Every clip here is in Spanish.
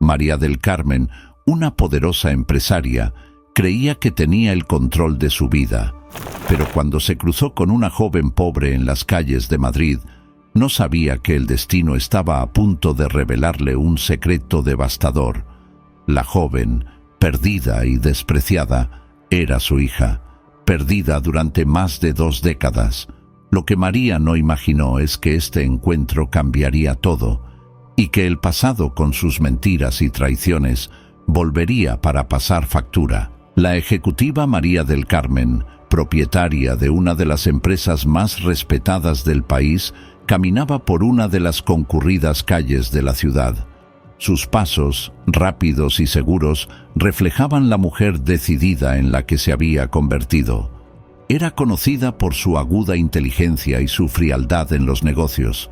María del Carmen, una poderosa empresaria, creía que tenía el control de su vida, pero cuando se cruzó con una joven pobre en las calles de Madrid, no sabía que el destino estaba a punto de revelarle un secreto devastador. La joven, perdida y despreciada, era su hija, perdida durante más de 2 décadas. Lo que María no imaginó es que este encuentro cambiaría todo, y que el pasado con sus mentiras y traiciones volvería para pasar factura. La ejecutiva María del Carmen, propietaria de una de las empresas más respetadas del país, caminaba por una de las concurridas calles de la ciudad. Sus pasos, rápidos y seguros, reflejaban la mujer decidida en la que se había convertido. Era conocida por su aguda inteligencia y su frialdad en los negocios.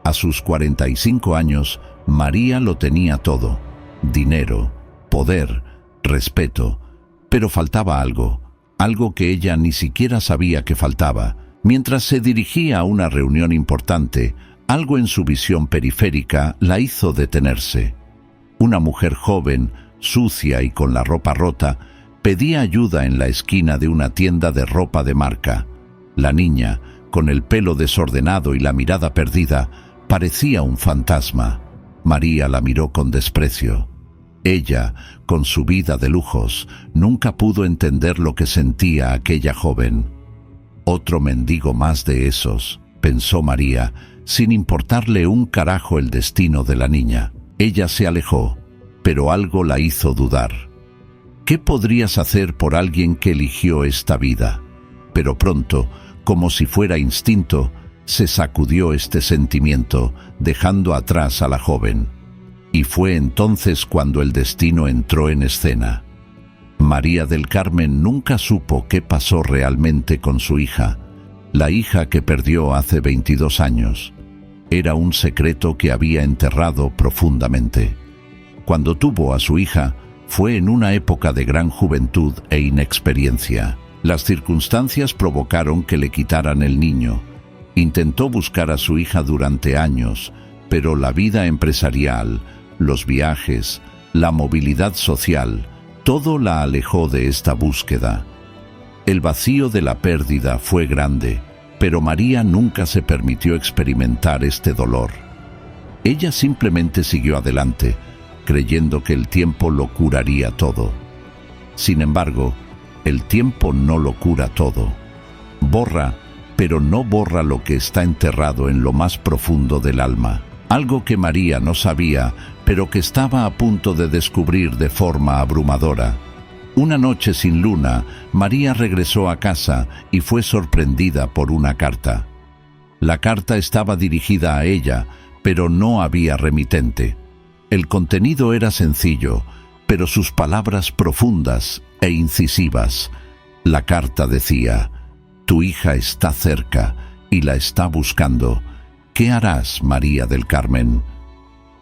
A sus 45 años, María lo tenía todo: dinero, poder, respeto. Pero faltaba algo que ella ni siquiera sabía que faltaba. Mientras se dirigía a una reunión importante, algo en su visión periférica la hizo detenerse. Una mujer joven, sucia y con la ropa rota, pedía ayuda en la esquina de una tienda de ropa de marca. La niña, con el pelo desordenado y la mirada perdida, parecía un fantasma. María la miró con desprecio. Ella, con su vida de lujos, nunca pudo entender lo que sentía aquella joven. Otro mendigo más de esos, pensó María, sin importarle un carajo el destino de la niña. Ella se alejó, pero algo la hizo dudar. ¿Qué podrías hacer por alguien que eligió esta vida? Pero pronto, como si fuera instinto, se sacudió este sentimiento, dejando atrás a la joven. Y fue entonces cuando el destino entró en escena. María del Carmen nunca supo qué pasó realmente con su hija, la hija que perdió hace 22 años. Era un secreto que había enterrado profundamente. Cuando tuvo a su hija, fue en una época de gran juventud e inexperiencia. Las circunstancias provocaron que le quitaran el niño. Intentó buscar a su hija durante años, pero la vida empresarial, los viajes, la movilidad social, todo la alejó de esta búsqueda. El vacío de la pérdida fue grande, pero María nunca se permitió experimentar este dolor. Ella simplemente siguió adelante, creyendo que el tiempo lo curaría todo. Sin embargo, el tiempo no lo cura todo. Borra, pero no borra lo que está enterrado en lo más profundo del alma. Algo que María no sabía, pero que estaba a punto de descubrir de forma abrumadora. Una noche sin luna, María regresó a casa y fue sorprendida por una carta. La carta estaba dirigida a ella, pero no había remitente. El contenido era sencillo, pero sus palabras profundas e incisivas. La carta decía: «Tu hija está cerca y la está buscando. ¿Qué harás, María del Carmen?».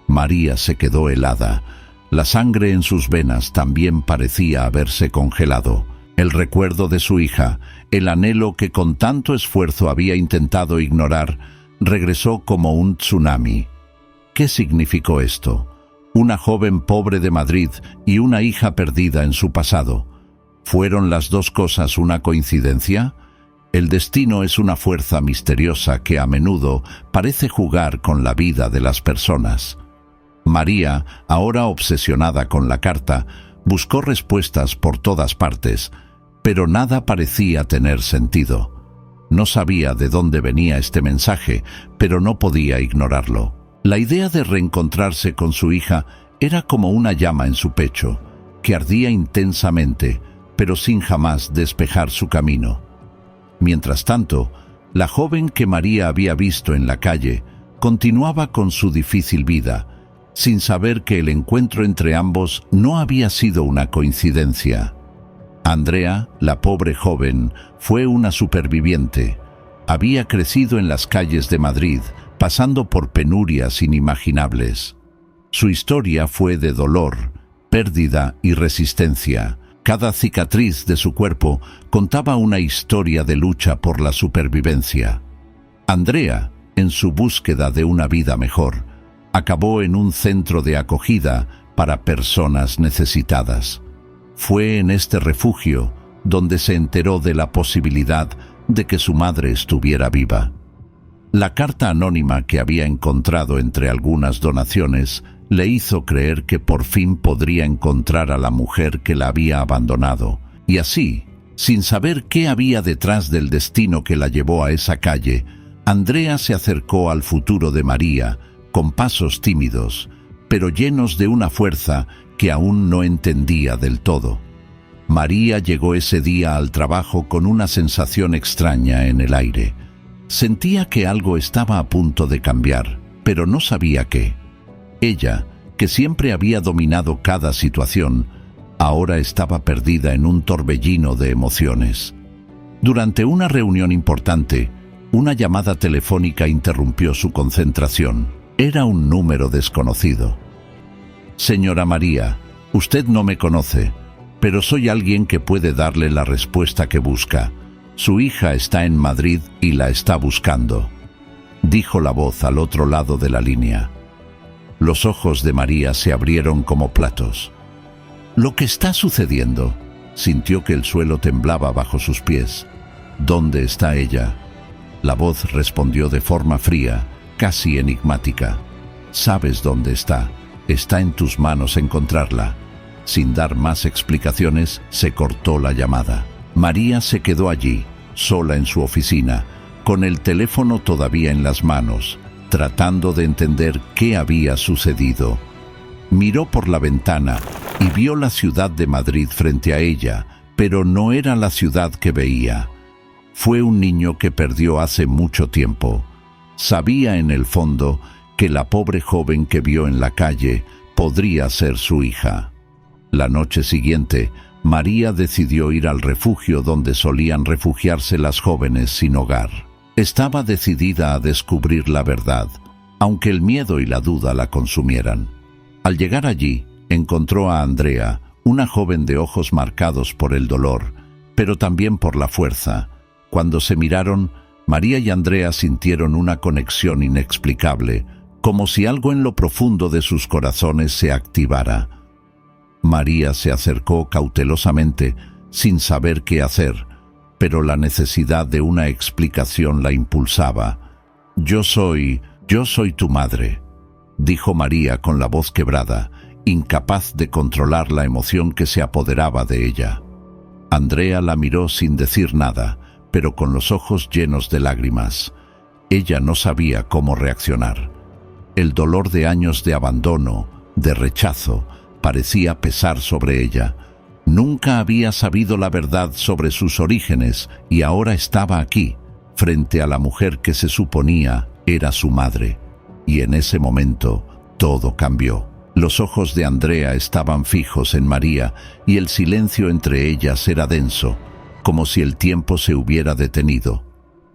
María se quedó helada. La sangre en sus venas también parecía haberse congelado. El recuerdo de su hija, el anhelo que con tanto esfuerzo había intentado ignorar, regresó como un tsunami. ¿Qué significó esto? Una joven pobre de Madrid y una hija perdida en su pasado. ¿Fueron las dos cosas una coincidencia? El destino es una fuerza misteriosa que a menudo parece jugar con la vida de las personas. María, ahora obsesionada con la carta, buscó respuestas por todas partes, pero nada parecía tener sentido. No sabía de dónde venía este mensaje, pero no podía ignorarlo. La idea de reencontrarse con su hija era como una llama en su pecho, que ardía intensamente, pero sin jamás despejar su camino. Mientras tanto, la joven que María había visto en la calle continuaba con su difícil vida, sin saber que el encuentro entre ambos no había sido una coincidencia. Andrea, la pobre joven, fue una superviviente. Había crecido en las calles de Madrid, pasando por penurias inimaginables. Su historia fue de dolor, pérdida y resistencia. Cada cicatriz de su cuerpo contaba una historia de lucha por la supervivencia. Andrea, en su búsqueda de una vida mejor, acabó en un centro de acogida para personas necesitadas. Fue en este refugio donde se enteró de la posibilidad de que su madre estuviera viva. La carta anónima que había encontrado entre algunas donaciones le hizo creer que por fin podría encontrar a la mujer que la había abandonado, y así, sin saber qué había detrás del destino que la llevó a esa calle, Andrea se acercó al futuro de María con pasos tímidos, pero llenos de una fuerza que aún no entendía del todo. María llegó ese día al trabajo con una sensación extraña en el aire. Sentía que algo estaba a punto de cambiar, pero no sabía qué. Ella, que siempre había dominado cada situación, ahora estaba perdida en un torbellino de emociones. Durante una reunión importante, una llamada telefónica interrumpió su concentración. Era un número desconocido. «Señora María, usted no me conoce, pero soy alguien que puede darle la respuesta que busca. Su hija está en Madrid y la está buscando», dijo la voz al otro lado de la línea. Los ojos de María se abrieron como platos. «¿Lo que está sucediendo?», sintió que el suelo temblaba bajo sus pies. «¿Dónde está ella?». La voz respondió de forma fría, casi enigmática. «Sabes dónde está. Está en tus manos encontrarla». Sin dar más explicaciones, se cortó la llamada. María se quedó allí, sola en su oficina, con el teléfono todavía en las manos, tratando de entender qué había sucedido. Miró por la ventana y vio la ciudad de Madrid frente a ella, pero no era la ciudad que veía. Fue un niño que perdió hace mucho tiempo. Sabía en el fondo que la pobre joven que vio en la calle podría ser su hija. La noche siguiente, María decidió ir al refugio donde solían refugiarse las jóvenes sin hogar. Estaba decidida a descubrir la verdad, aunque el miedo y la duda la consumieran. Al llegar allí, encontró a Andrea, una joven de ojos marcados por el dolor, pero también por la fuerza. Cuando se miraron, María y Andrea sintieron una conexión inexplicable, como si algo en lo profundo de sus corazones se activara. María se acercó cautelosamente, sin saber qué hacer, pero la necesidad de una explicación la impulsaba. Yo soy tu madre», dijo María con la voz quebrada, incapaz de controlar la emoción que se apoderaba de ella. Andrea la miró sin decir nada, pero con los ojos llenos de lágrimas. Ella no sabía cómo reaccionar. El dolor de años de abandono, de rechazo, parecía pesar sobre ella. Nunca había sabido la verdad sobre sus orígenes y ahora estaba aquí, frente a la mujer que se suponía era su madre. Y en ese momento todo cambió. Los ojos de Andrea estaban fijos en María y el silencio entre ellas era denso, como si el tiempo se hubiera detenido.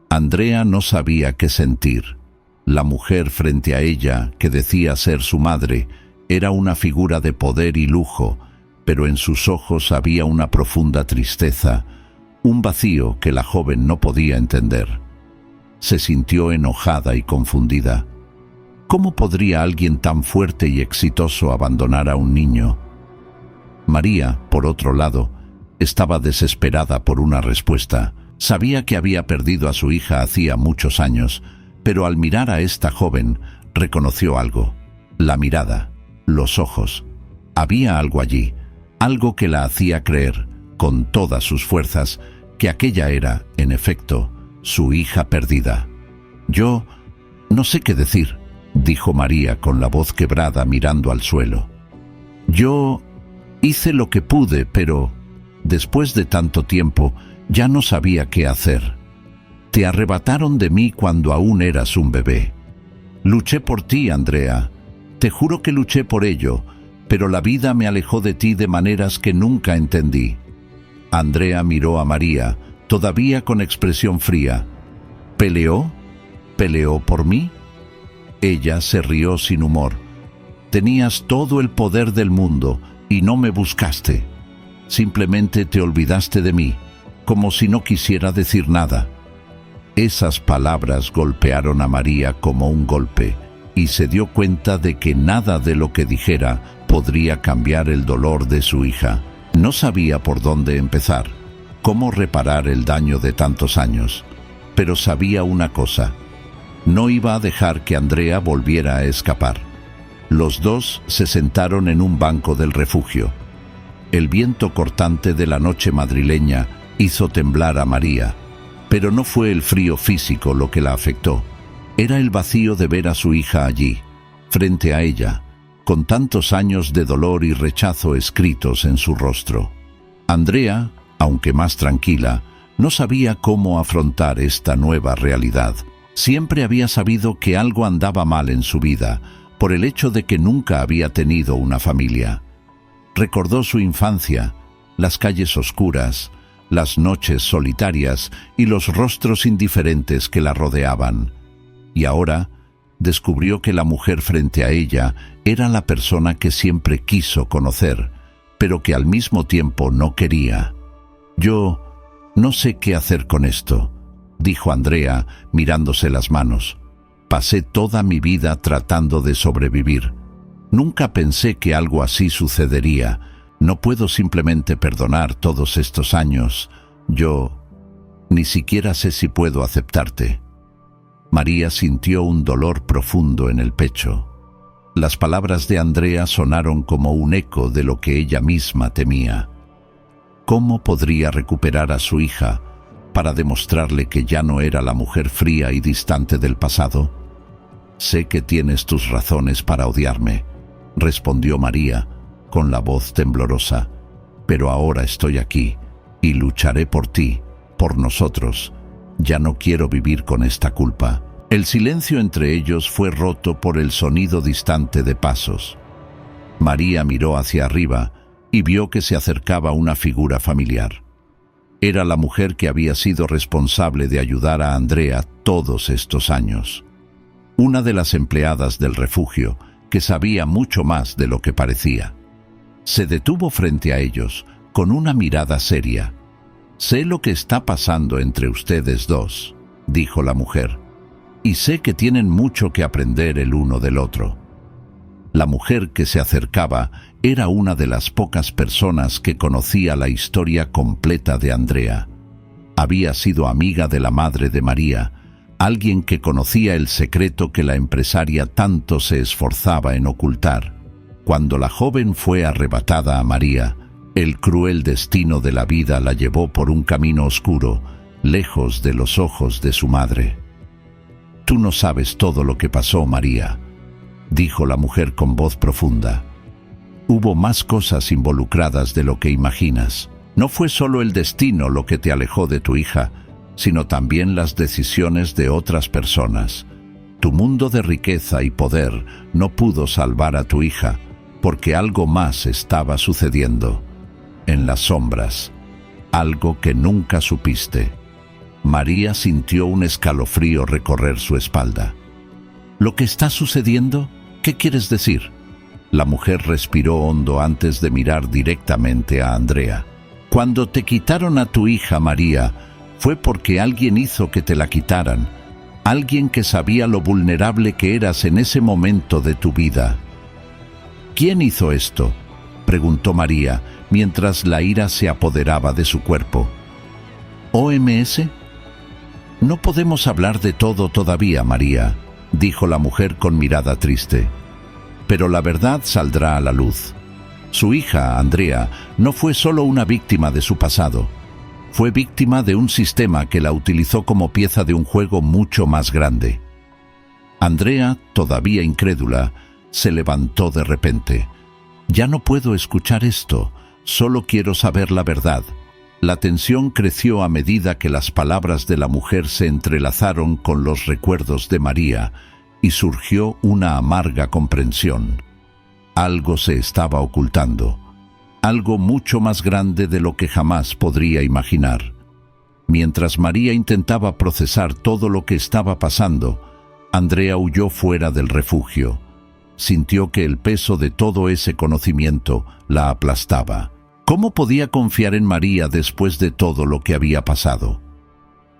Andrea no sabía qué sentir. La mujer frente a ella, que decía ser su madre, era una figura de poder y lujo, pero en sus ojos había una profunda tristeza, un vacío que la joven no podía entender. Se sintió enojada y confundida. ¿Cómo podría alguien tan fuerte y exitoso abandonar a un niño? María, por otro lado, estaba desesperada por una respuesta. Sabía que había perdido a su hija hacía muchos años, pero al mirar a esta joven, reconoció algo. La mirada, los ojos. Había algo allí, algo que la hacía creer, con todas sus fuerzas, que aquella era, en efecto, su hija perdida. «Yo no sé qué decir», dijo María con la voz quebrada mirando al suelo. «Yo hice lo que pude, pero después de tanto tiempo ya no sabía qué hacer. Te arrebataron de mí cuando aún eras un bebé. Luché por ti, Andrea. Te juro que luché por ello, pero la vida me alejó de ti de maneras que nunca entendí». Andrea miró a María, todavía con expresión fría. «¿Peleó? ¿Peleó por mí?» Ella se rió sin humor. «Tenías todo el poder del mundo y no me buscaste. Simplemente te olvidaste de mí, como si no quisiera decir nada». Esas palabras golpearon a María como un golpe, y se dio cuenta de que nada de lo que dijera podría cambiar el dolor de su hija. No sabía por dónde empezar, cómo reparar el daño de tantos años, pero sabía una cosa: no iba a dejar que Andrea volviera a escapar. Los dos se sentaron en un banco del refugio. El viento cortante de la noche madrileña hizo temblar a María, pero no fue el frío físico lo que la afectó. Era el vacío de ver a su hija allí, frente a ella, con tantos años de dolor y rechazo escritos en su rostro. Andrea, aunque más tranquila, no sabía cómo afrontar esta nueva realidad. Siempre había sabido que algo andaba mal en su vida, por el hecho de que nunca había tenido una familia. Recordó su infancia, las calles oscuras, las noches solitarias y los rostros indiferentes que la rodeaban. Y ahora descubrió que la mujer frente a ella era la persona que siempre quiso conocer, pero que al mismo tiempo no quería. «Yo no sé qué hacer con esto», dijo Andrea, mirándose las manos. «Pasé toda mi vida tratando de sobrevivir. Nunca pensé que algo así sucedería. No puedo simplemente perdonar todos estos años. Yo ni siquiera sé si puedo aceptarte». María sintió un dolor profundo en el pecho. Las palabras de Andrea sonaron como un eco de lo que ella misma temía. ¿Cómo podría recuperar a su hija para demostrarle que ya no era la mujer fría y distante del pasado? «Sé que tienes tus razones para odiarme», respondió María, con la voz temblorosa, «pero ahora estoy aquí y lucharé por ti, por nosotros. Ya no quiero vivir con esta culpa». El silencio entre ellos fue roto por el sonido distante de pasos. María miró hacia arriba y vio que se acercaba una figura familiar. Era la mujer que había sido responsable de ayudar a Andrea todos estos años. Una de las empleadas del refugio, que sabía mucho más de lo que parecía. Se detuvo frente a ellos, con una mirada seria. «Sé lo que está pasando entre ustedes dos», dijo la mujer, «y sé que tienen mucho que aprender el uno del otro». La mujer que se acercaba era una de las pocas personas que conocía la historia completa de Andrea. Había sido amiga de la madre de María, alguien que conocía el secreto que la empresaria tanto se esforzaba en ocultar. Cuando la joven fue arrebatada a María, el cruel destino de la vida la llevó por un camino oscuro, lejos de los ojos de su madre. «Tú no sabes todo lo que pasó, María», dijo la mujer con voz profunda. «Hubo más cosas involucradas de lo que imaginas. No fue solo el destino lo que te alejó de tu hija, sino también las decisiones de otras personas. Tu mundo de riqueza y poder no pudo salvar a tu hija, porque algo más estaba sucediendo. En las sombras, algo que nunca supiste». María sintió un escalofrío recorrer su espalda. «¿Lo que está sucediendo? ¿Qué quieres decir?». La mujer respiró hondo antes de mirar directamente a Andrea. «Cuando te quitaron a tu hija, María, fue porque alguien hizo que te la quitaran. Alguien que sabía lo vulnerable que eras en ese momento de tu vida». «¿Quién hizo esto?», preguntó María, mientras la ira se apoderaba de su cuerpo. «¿OMS? No podemos hablar de todo todavía, María», dijo la mujer con mirada triste. «Pero la verdad saldrá a la luz. Su hija, Andrea, no fue solo una víctima de su pasado. Fue víctima de un sistema que la utilizó como pieza de un juego mucho más grande». Andrea, todavía incrédula, se levantó de repente. «Ya no puedo escuchar esto. Solo quiero saber la verdad». La tensión creció a medida que las palabras de la mujer se entrelazaron con los recuerdos de María y surgió una amarga comprensión. Algo se estaba ocultando, algo mucho más grande de lo que jamás podría imaginar. Mientras María intentaba procesar todo lo que estaba pasando, Andrea huyó fuera del refugio. Sintió que el peso de todo ese conocimiento la aplastaba. ¿Cómo podía confiar en María después de todo lo que había pasado?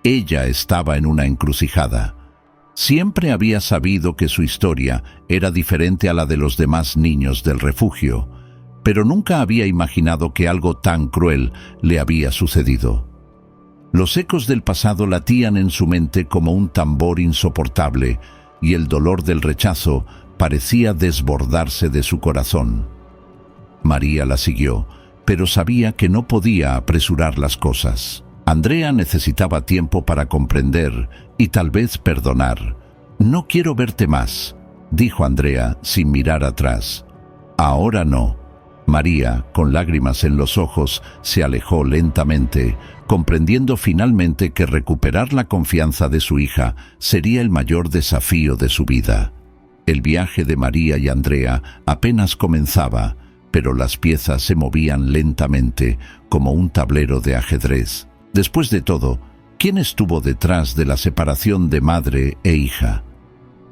Ella estaba en una encrucijada. Siempre había sabido que su historia era diferente a la de los demás niños del refugio, pero nunca había imaginado que algo tan cruel le había sucedido. Los ecos del pasado latían en su mente como un tambor insoportable, y el dolor del rechazo parecía desbordarse de su corazón. María la siguió, pero sabía que no podía apresurar las cosas. Andrea necesitaba tiempo para comprender y tal vez perdonar. «No quiero verte más», dijo Andrea sin mirar atrás. «Ahora no». María, con lágrimas en los ojos, se alejó lentamente, comprendiendo finalmente que recuperar la confianza de su hija sería el mayor desafío de su vida. El viaje de María y Andrea apenas comenzaba, pero las piezas se movían lentamente, como un tablero de ajedrez. Después de todo, ¿quién estuvo detrás de la separación de madre e hija?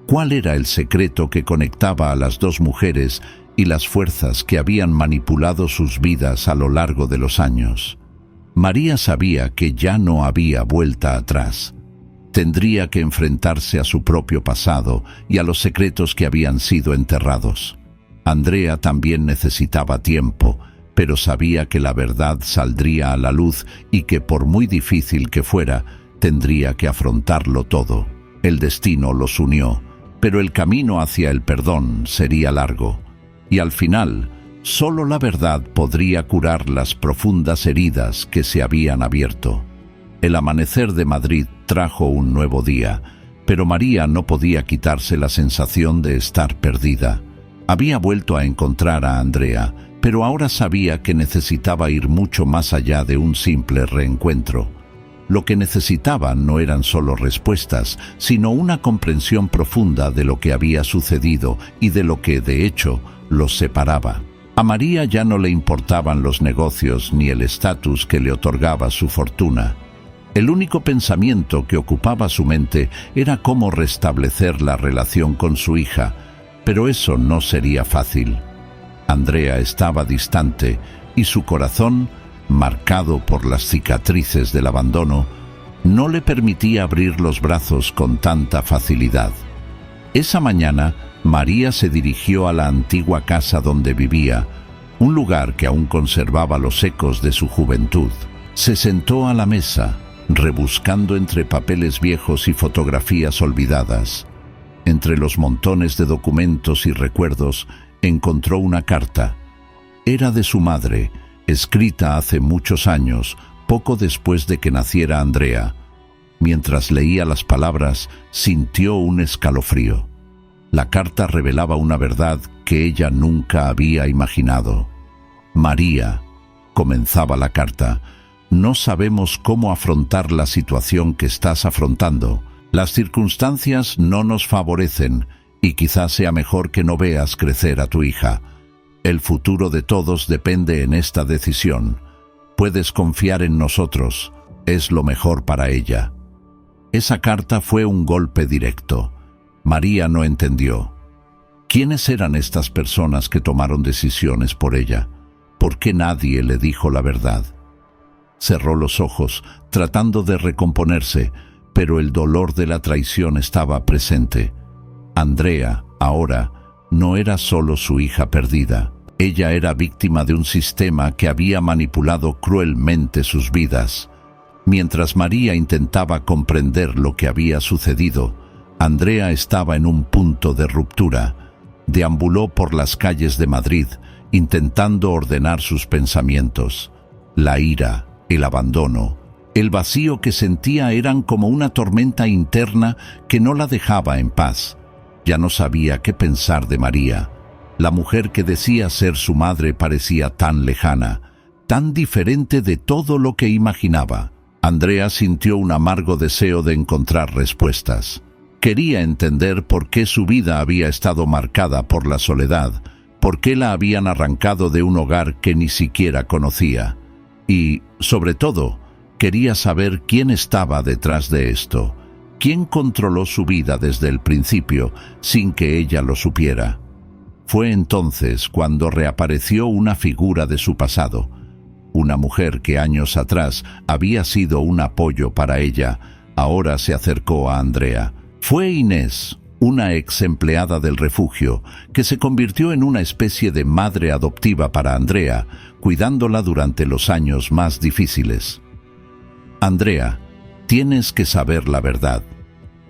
¿Cuál era el secreto que conectaba a las dos mujeres y las fuerzas que habían manipulado sus vidas a lo largo de los años? María sabía que ya no había vuelta atrás. Tendría que enfrentarse a su propio pasado y a los secretos que habían sido enterrados. Andrea también necesitaba tiempo, pero sabía que la verdad saldría a la luz y que por muy difícil que fuera, tendría que afrontarlo todo. El destino los unió, pero el camino hacia el perdón sería largo. Y al final, solo la verdad podría curar las profundas heridas que se habían abierto. El amanecer de Madrid trajo un nuevo día, pero María no podía quitarse la sensación de estar perdida. Había vuelto a encontrar a Andrea, pero ahora sabía que necesitaba ir mucho más allá de un simple reencuentro. Lo que necesitaba no eran solo respuestas, sino una comprensión profunda de lo que había sucedido y de lo que, de hecho, los separaba. A María ya no le importaban los negocios ni el estatus que le otorgaba su fortuna. El único pensamiento que ocupaba su mente era cómo restablecer la relación con su hija, pero eso no sería fácil. Andrea estaba distante y su corazón, marcado por las cicatrices del abandono, no le permitía abrir los brazos con tanta facilidad. Esa mañana, María se dirigió a la antigua casa donde vivía, un lugar que aún conservaba los ecos de su juventud. Se sentó a la mesa, rebuscando entre papeles viejos y fotografías olvidadas. Entre los montones de documentos y recuerdos, encontró una carta. Era de su madre, escrita hace muchos años, poco después de que naciera Andrea. Mientras leía las palabras, sintió un escalofrío. La carta revelaba una verdad que ella nunca había imaginado. «María», comenzaba la carta, «no sabemos cómo afrontar la situación que estás afrontando. Las circunstancias no nos favorecen y quizás sea mejor que no veas crecer a tu hija. El futuro de todos depende en esta decisión. Puedes confiar en nosotros, es lo mejor para ella». Esa carta fue un golpe directo. María no entendió. ¿Quiénes eran estas personas que tomaron decisiones por ella? ¿Por qué nadie le dijo la verdad? Cerró los ojos, tratando de recomponerse, pero el dolor de la traición estaba presente. Andrea, ahora, no era solo su hija perdida. Ella era víctima de un sistema que había manipulado cruelmente sus vidas. Mientras María intentaba comprender lo que había sucedido, Andrea estaba en un punto de ruptura. Deambuló por las calles de Madrid, intentando ordenar sus pensamientos. La ira, el abandono, el vacío que sentía eran como una tormenta interna que no la dejaba en paz. Ya no sabía qué pensar de María. La mujer que decía ser su madre parecía tan lejana, tan diferente de todo lo que imaginaba. Andrea sintió un amargo deseo de encontrar respuestas. Quería entender por qué su vida había estado marcada por la soledad, por qué la habían arrancado de un hogar que ni siquiera conocía. Y, sobre todo, quería saber quién estaba detrás de esto, quién controló su vida desde el principio sin que ella lo supiera. Fue entonces cuando reapareció una figura de su pasado, una mujer que años atrás había sido un apoyo para ella. Ahora se acercó a Andrea, Fue Inés, una ex empleada del refugio, que se convirtió en una especie de madre adoptiva para Andrea, cuidándola durante los años más difíciles. Andrea, tienes que saber la verdad.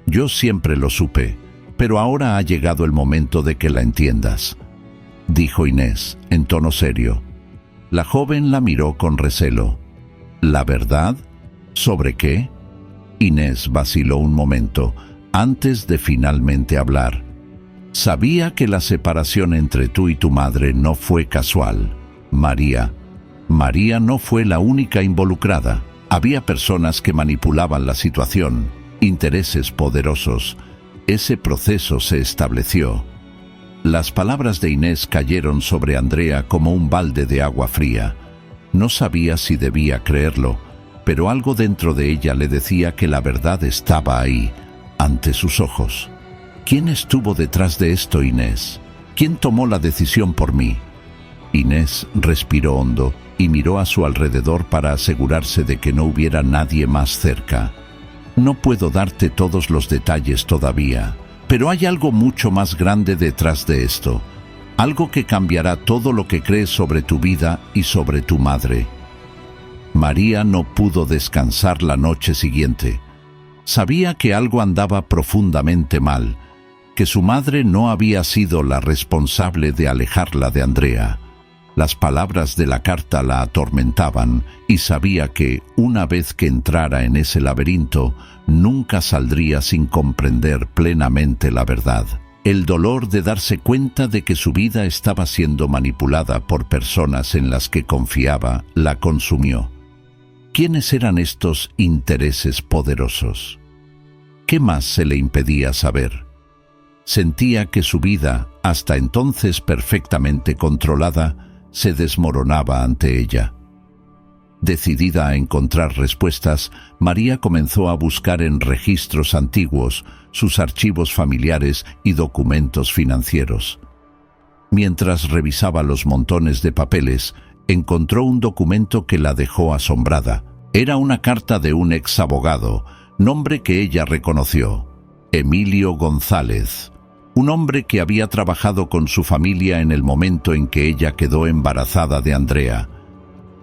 Yo siempre lo supe, pero ahora ha llegado el momento de que la entiendas, dijo Inés, en tono serio. La joven la miró con recelo. ¿La verdad? ¿Sobre qué? Inés vaciló un momento, antes de finalmente hablar. Sabía que la separación entre tú y tu madre no fue casual. María no fue la única involucrada. Había personas que manipulaban la situación, intereses poderosos. Ese proceso se estableció. Las palabras de Inés cayeron sobre Andrea como un balde de agua fría. No sabía si debía creerlo, pero algo dentro de ella le decía que la verdad estaba ahí, ante sus ojos. ¿Quién estuvo detrás de esto, Inés? ¿Quién tomó la decisión por mí? Inés respiró hondo y miró a su alrededor para asegurarse de que no hubiera nadie más cerca. No puedo darte todos los detalles todavía, pero hay algo mucho más grande detrás de esto. Algo que cambiará todo lo que crees sobre tu vida y sobre tu madre. María no pudo descansar la noche siguiente. Sabía que algo andaba profundamente mal, que su madre no había sido la responsable de alejarla de Andrea. Las palabras de la carta la atormentaban y sabía que, una vez que entrara en ese laberinto, nunca saldría sin comprender plenamente la verdad. El dolor de darse cuenta de que su vida estaba siendo manipulada por personas en las que confiaba la consumió. ¿Quiénes eran estos intereses poderosos? ¿Qué más se le impedía saber? Sentía que su vida, hasta entonces perfectamente controlada, se desmoronaba ante ella. Decidida a encontrar respuestas, María comenzó a buscar en registros antiguos, sus archivos familiares y documentos financieros. Mientras revisaba los montones de papeles, encontró un documento que la dejó asombrada. Era una carta de un ex abogado, nombre que ella reconoció: Emilio González, un hombre que había trabajado con su familia en el momento en que ella quedó embarazada de Andrea.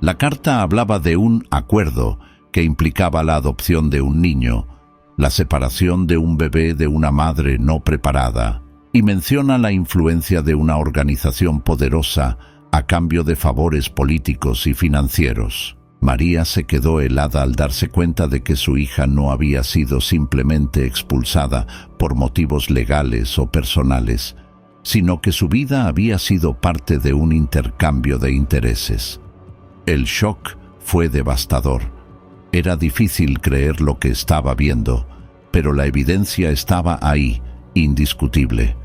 La carta hablaba de un acuerdo que implicaba la adopción de un niño, la separación de un bebé de una madre no preparada, y menciona la influencia de una organización poderosa a cambio de favores políticos y financieros. María se quedó helada al darse cuenta de que su hija no había sido simplemente expulsada por motivos legales o personales, sino que su vida había sido parte de un intercambio de intereses. El shock fue devastador. Era difícil creer lo que estaba viendo, pero la evidencia estaba ahí, indiscutible.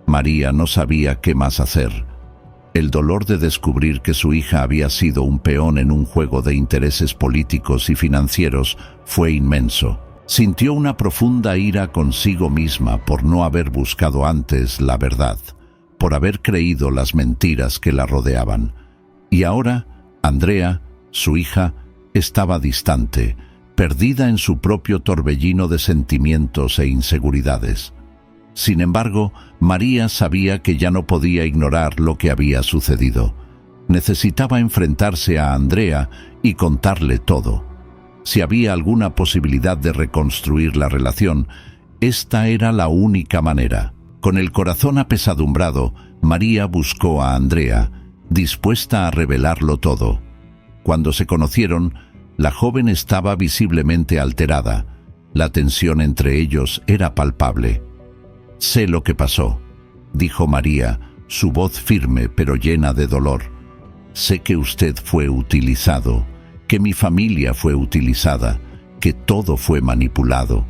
María no sabía qué más hacer. El dolor de descubrir que su hija había sido un peón en un juego de intereses políticos y financieros fue inmenso. Sintió una profunda ira consigo misma por no haber buscado antes la verdad, por haber creído las mentiras que la rodeaban. Y ahora, Andrea, su hija, estaba distante, perdida en su propio torbellino de sentimientos e inseguridades. Sin embargo, María sabía que ya no podía ignorar lo que había sucedido. Necesitaba enfrentarse a Andrea y contarle todo. Si había alguna posibilidad de reconstruir la relación, esta era la única manera. Con el corazón apesadumbrado, María buscó a Andrea, dispuesta a revelarlo todo. Cuando se conocieron, la joven estaba visiblemente alterada. La tensión entre ellos era palpable. «Sé lo que pasó», dijo María, su voz firme pero llena de dolor. «Sé que usted fue utilizado, que mi familia fue utilizada, que todo fue manipulado».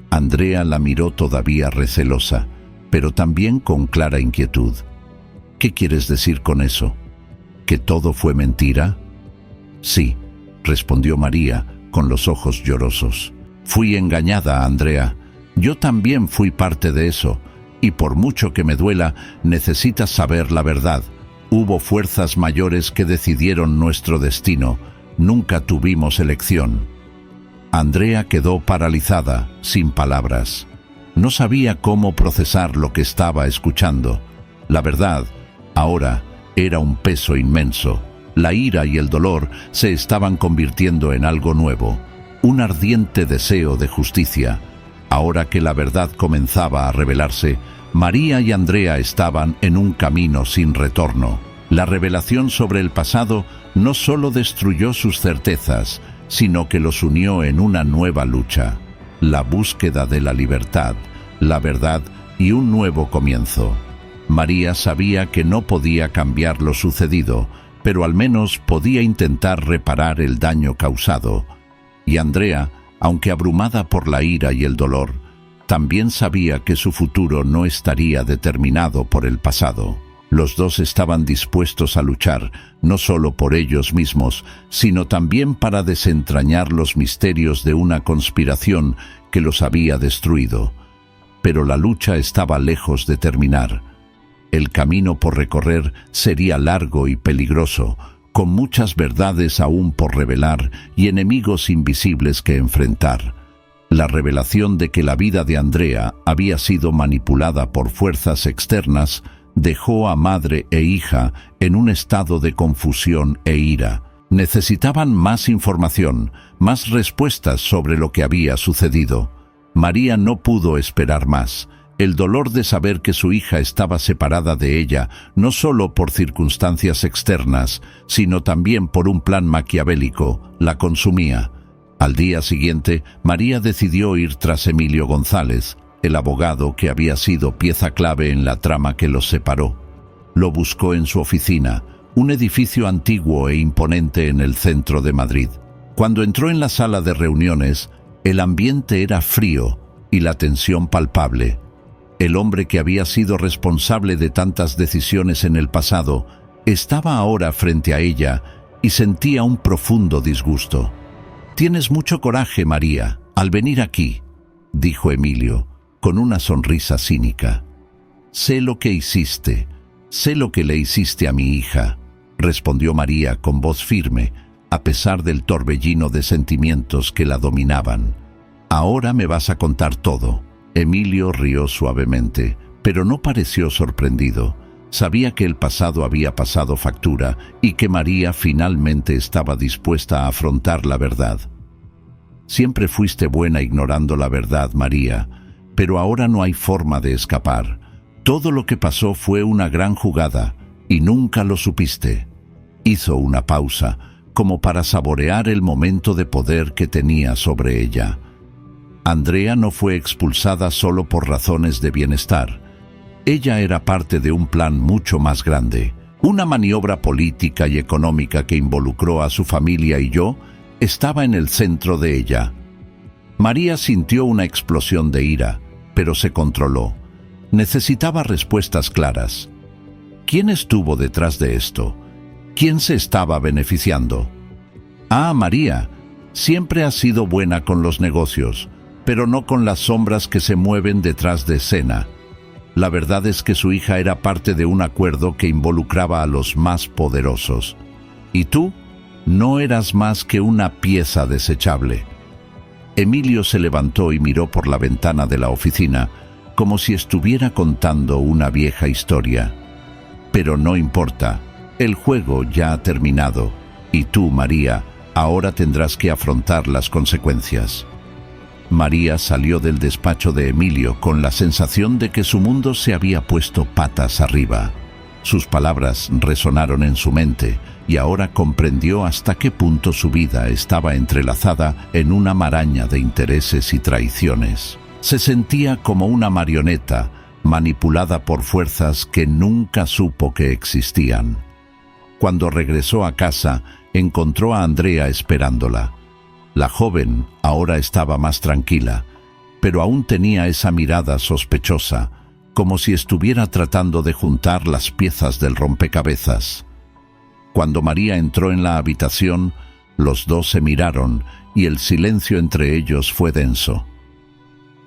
Andrea la miró todavía recelosa, pero también con clara inquietud. «¿Qué quieres decir con eso? ¿Que todo fue mentira?» «Sí», respondió María, con los ojos llorosos. «Fui engañada, Andrea. Yo también fui parte de eso, y por mucho que me duela, necesitas saber la verdad. Hubo fuerzas mayores que decidieron nuestro destino. Nunca tuvimos elección». Andrea quedó paralizada, sin palabras. No sabía cómo procesar lo que estaba escuchando. La verdad, ahora, era un peso inmenso. La ira y el dolor se estaban convirtiendo en algo nuevo, un ardiente deseo de justicia. Ahora que la verdad comenzaba a revelarse, María y Andrea estaban en un camino sin retorno. La revelación sobre el pasado no solo destruyó sus certezas, sino que los unió en una nueva lucha, la búsqueda de la libertad, la verdad y un nuevo comienzo. María sabía que no podía cambiar lo sucedido, pero al menos podía intentar reparar el daño causado. Y Andrea, aunque abrumada por la ira y el dolor, también sabía que su futuro no estaría determinado por el pasado. Los dos estaban dispuestos a luchar, no solo por ellos mismos, sino también para desentrañar los misterios de una conspiración que los había destruido. Pero la lucha estaba lejos de terminar. El camino por recorrer sería largo y peligroso, con muchas verdades aún por revelar y enemigos invisibles que enfrentar. La revelación de que la vida de Andrea había sido manipulada por fuerzas externas dejó a madre e hija en un estado de confusión e ira. Necesitaban más información, más respuestas sobre lo que había sucedido. María no pudo esperar más. El dolor de saber que su hija estaba separada de ella, no solo por circunstancias externas, sino también por un plan maquiavélico, la consumía. Al día siguiente, María decidió ir tras Emilio González, el abogado que había sido pieza clave en la trama que los separó. Lo buscó en su oficina, un edificio antiguo e imponente en el centro de Madrid. Cuando entró en la sala de reuniones, el ambiente era frío y la tensión palpable. El hombre que había sido responsable de tantas decisiones en el pasado estaba ahora frente a ella y sentía un profundo disgusto. «Tienes mucho coraje, María, al venir aquí», dijo Emilio, con una sonrisa cínica. «Sé lo que hiciste, sé lo que le hiciste a mi hija», respondió María con voz firme, a pesar del torbellino de sentimientos que la dominaban. «Ahora me vas a contar todo». Emilio rió suavemente, pero no pareció sorprendido. Sabía que el pasado había pasado factura y que María finalmente estaba dispuesta a afrontar la verdad. «Siempre fuiste buena ignorando la verdad, María, pero ahora no hay forma de escapar. Todo lo que pasó fue una gran jugada y nunca lo supiste». Hizo una pausa, como para saborear el momento de poder que tenía sobre ella. Andrea no fue expulsada solo por razones de bienestar. Ella era parte de un plan mucho más grande, una maniobra política y económica que involucró a su familia y yo estaba en el centro de ella. María sintió una explosión de ira, pero se controló. Necesitaba respuestas claras. ¿Quién estuvo detrás de esto? ¿Quién se estaba beneficiando? «Ah, María, siempre has sido buena con los negocios, pero no con las sombras que se mueven detrás de escena. La verdad es que su hija era parte de un acuerdo que involucraba a los más poderosos. Y tú no eras más que una pieza desechable». Emilio se levantó y miró por la ventana de la oficina, como si estuviera contando una vieja historia. «Pero no importa, el juego ya ha terminado, y tú, María, ahora tendrás que afrontar las consecuencias». María salió del despacho de Emilio con la sensación de que su mundo se había puesto patas arriba. Sus palabras resonaron en su mente y ahora comprendió hasta qué punto su vida estaba entrelazada en una maraña de intereses y traiciones. Se sentía como una marioneta manipulada por fuerzas que nunca supo que existían. Cuando regresó a casa, encontró a Andrea esperándola. La joven ahora estaba más tranquila, pero aún tenía esa mirada sospechosa, como si estuviera tratando de juntar las piezas del rompecabezas. Cuando María entró en la habitación, los dos se miraron y el silencio entre ellos fue denso.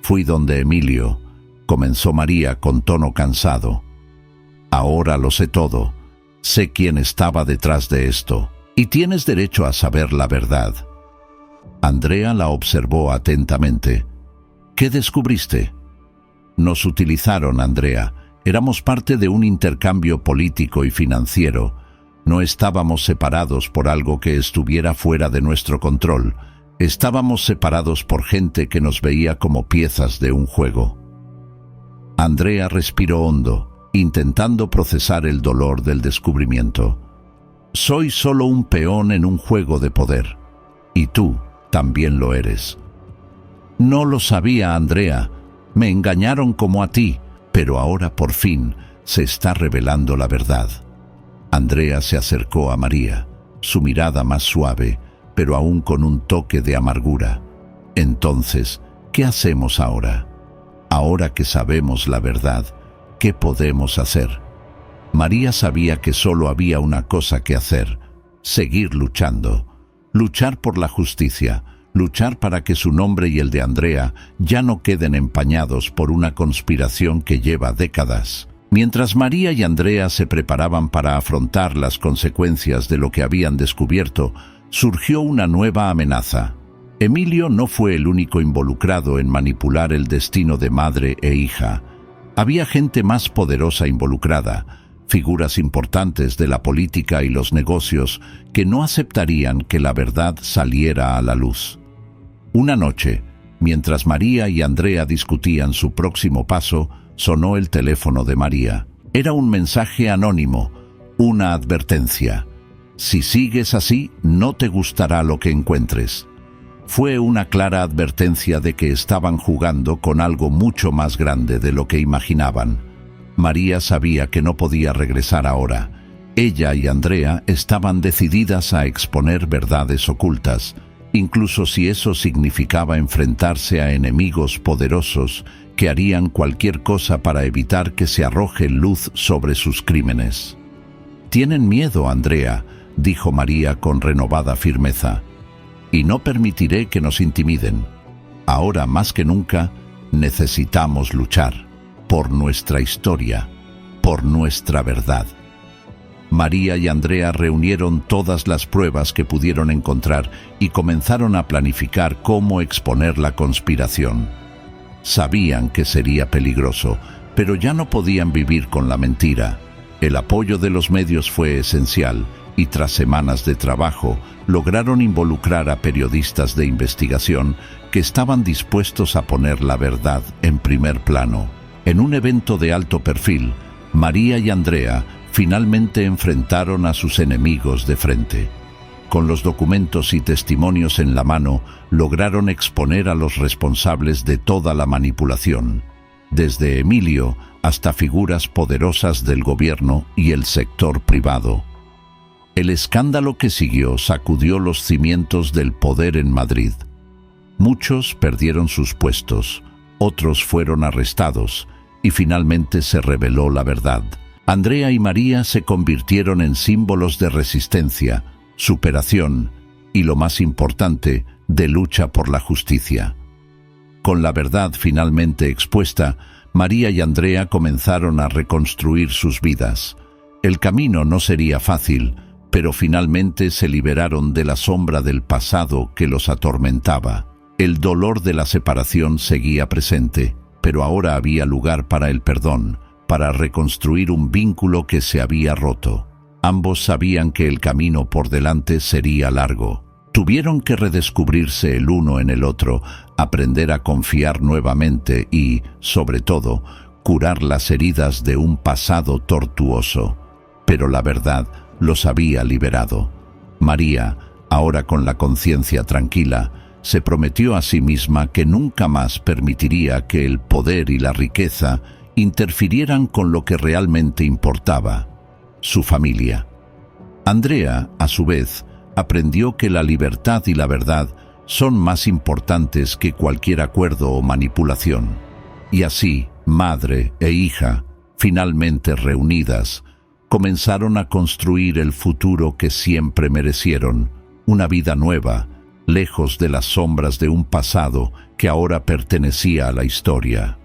«Fui donde Emilio», comenzó María con tono cansado. «Ahora lo sé todo, sé quién estaba detrás de esto, y tienes derecho a saber la verdad». Andrea la observó atentamente. «¿Qué descubriste?». Nos utilizaron, Andrea. Éramos parte de un intercambio político y financiero. No estábamos separados por algo que estuviera fuera de nuestro control. Estábamos separados por gente que nos veía como piezas de un juego. Andrea respiró hondo, intentando procesar el dolor del descubrimiento. Soy solo un peón en un juego de poder. Y tú también lo eres. No lo sabía, Andrea. Me engañaron como a ti, pero ahora por fin se está revelando la verdad. Andrea se acercó a María, su mirada más suave, pero aún con un toque de amargura. Entonces, ¿qué hacemos ahora? Ahora que sabemos la verdad, ¿qué podemos hacer? María sabía que solo había una cosa que hacer: seguir luchando. Luchar por la justicia, luchar para que su nombre y el de Andrea ya no queden empañados por una conspiración que lleva décadas. Mientras María y Andrea se preparaban para afrontar las consecuencias de lo que habían descubierto, surgió una nueva amenaza. Emilio no fue el único involucrado en manipular el destino de madre e hija. Había gente más poderosa involucrada, figuras importantes de la política y los negocios que no aceptarían que la verdad saliera a la luz. Una noche, mientras María y Andrea discutían su próximo paso, sonó el teléfono de María. Era un mensaje anónimo, una advertencia. Si sigues así, no te gustará lo que encuentres. Fue una clara advertencia de que estaban jugando con algo mucho más grande de lo que imaginaban. María sabía que no podía regresar ahora. Ella y Andrea estaban decididas a exponer verdades ocultas, incluso si eso significaba enfrentarse a enemigos poderosos que harían cualquier cosa para evitar que se arroje luz sobre sus crímenes. «Tienen miedo, Andrea», dijo María con renovada firmeza, «y no permitiré que nos intimiden. Ahora más que nunca necesitamos luchar por nuestra historia, por nuestra verdad». María y Andrea reunieron todas las pruebas que pudieron encontrar y comenzaron a planificar cómo exponer la conspiración. Sabían que sería peligroso, pero ya no podían vivir con la mentira. El apoyo de los medios fue esencial y tras semanas de trabajo lograron involucrar a periodistas de investigación que estaban dispuestos a poner la verdad en primer plano. En un evento de alto perfil, María y Andrea finalmente enfrentaron a sus enemigos de frente. Con los documentos y testimonios en la mano, lograron exponer a los responsables de toda la manipulación, desde Emilio hasta figuras poderosas del gobierno y el sector privado. El escándalo que siguió sacudió los cimientos del poder en Madrid. Muchos perdieron sus puestos, otros fueron arrestados, y finalmente se reveló la verdad. Andrea y María se convirtieron en símbolos de resistencia, superación y, lo más importante, de lucha por la justicia. Con la verdad finalmente expuesta, María y Andrea comenzaron a reconstruir sus vidas. El camino no sería fácil, pero finalmente se liberaron de la sombra del pasado que los atormentaba. El dolor de la separación seguía presente, pero ahora había lugar para el perdón, para reconstruir un vínculo que se había roto. Ambos sabían que el camino por delante sería largo. Tuvieron que redescubrirse el uno en el otro, aprender a confiar nuevamente y, sobre todo, curar las heridas de un pasado tortuoso. Pero la verdad los había liberado. María, ahora con la conciencia tranquila, se prometió a sí misma que nunca más permitiría que el poder y la riqueza interfirieran con lo que realmente importaba: su familia. Andrea, a su vez, aprendió que la libertad y la verdad son más importantes que cualquier acuerdo o manipulación. Y así, madre e hija, finalmente reunidas, comenzaron a construir el futuro que siempre merecieron: una vida nueva, lejos de las sombras de un pasado que ahora pertenecía a la historia.